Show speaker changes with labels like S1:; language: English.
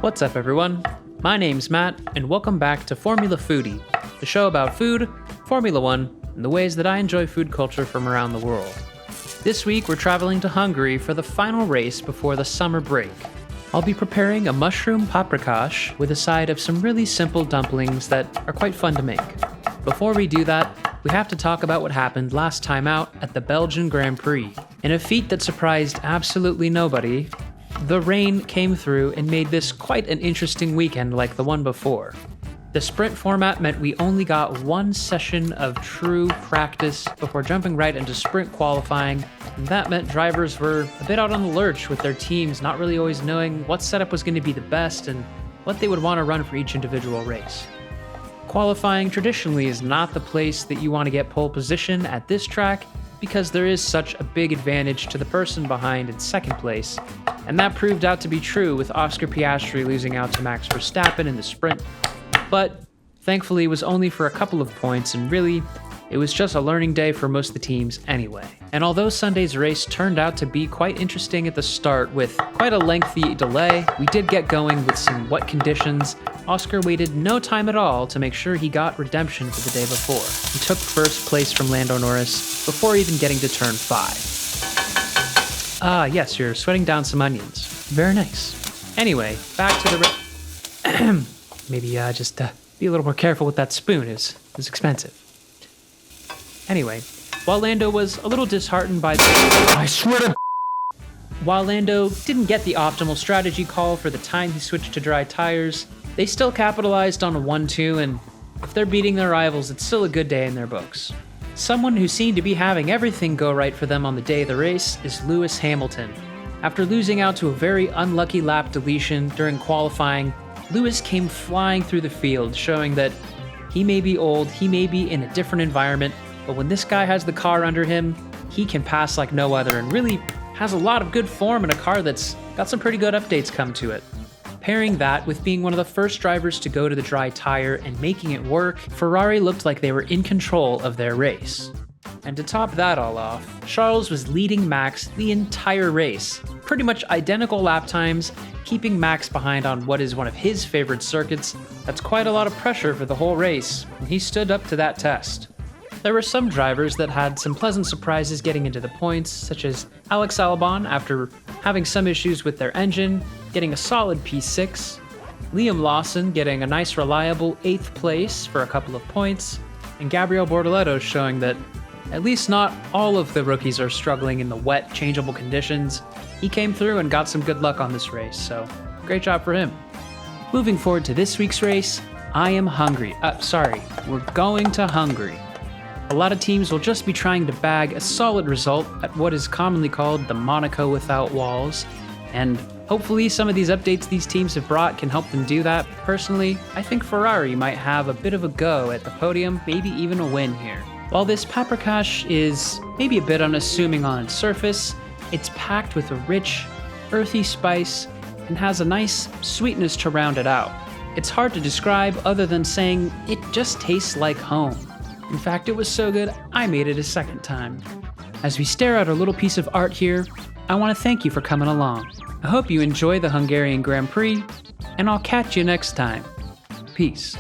S1: What's up, everyone? My name's Matt, and welcome back to Formula Foodie, the show about food, Formula One, and the ways that I enjoy food culture from around the world. This week, we're traveling to Hungary for the final race before the summer break. I'll be preparing a mushroom paprikash with a side of some really simple dumplings that are quite fun to make. Before we do that, we have to talk about what happened last time out at the Belgian Grand Prix. In a feat that surprised absolutely nobody, the rain came through and made this quite an interesting weekend like the one before. The sprint format meant we only got one session of true practice before jumping right into sprint qualifying, and that meant drivers were a bit out on the lurch with their teams not really always knowing what setup was going to be the best and what they would want to run for each individual race. Qualifying traditionally is not the place that you want to get pole position at this track because there is such a big advantage to the person behind in second place, and that proved out to be true with Oscar Piastri losing out to Max Verstappen in the sprint. But thankfully it was only for a couple of points, and really, it was just a learning day for most of the teams anyway. And although Sunday's race turned out to be quite interesting at the start with quite a lengthy delay, we did get going with some wet conditions. Oscar waited no time at all to make sure he got redemption for the day before. He took first place from Lando Norris before even getting to turn 5. Ah, yes, you're sweating down some onions. Very nice. Anyway, back to the maybe just be a little more careful with that spoon. It's expensive. Anyway, while Lando was a little disheartened by While Lando didn't get the optimal strategy call for the time he switched to dry tires, they still capitalized on a 1-2, and if they're beating their rivals, it's still a good day in their books. Someone who seemed to be having everything go right for them on the day of the race is Lewis Hamilton. After losing out to a very unlucky lap deletion during qualifying, Lewis came flying through the field, showing that he may be old, he may be in a different environment, but when this guy has the car under him, he can pass like no other and really has a lot of good form in a car that's got some pretty good updates come to it. Pairing that with being one of the first drivers to go to the dry tire and making it work, Ferrari looked like they were in control of their race. And to top that all off, Charles was leading Max the entire race, pretty much identical lap times, keeping Max behind on what is one of his favorite circuits. That's quite a lot of pressure for the whole race, and he stood up to that test. There were some drivers that had some pleasant surprises getting into the points, such as Alex Albon after having some issues with their engine, getting a solid P6, Liam Lawson getting a nice reliable 8th place for a couple of points, and Gabriel Bortoleto showing that at least not all of the rookies are struggling in the wet, changeable conditions. He came through and got some good luck on this race, so great job for him. Moving forward to this week's race, we're going to Hungary. A lot of teams will just be trying to bag a solid result at what is commonly called the Monaco without walls, and hopefully some of these updates these teams have brought can help them do that. Personally, I think Ferrari might have a bit of a go at the podium, maybe even a win here. While this paprikash is maybe a bit unassuming on its surface, it's packed with a rich, earthy spice and has a nice sweetness to round it out. It's hard to describe other than saying it just tastes like home. In fact, it was so good, I made it a second time. As we stare at our little piece of art here, I want to thank you for coming along. I hope you enjoy the Hungarian Grand Prix, and I'll catch you next time. Peace.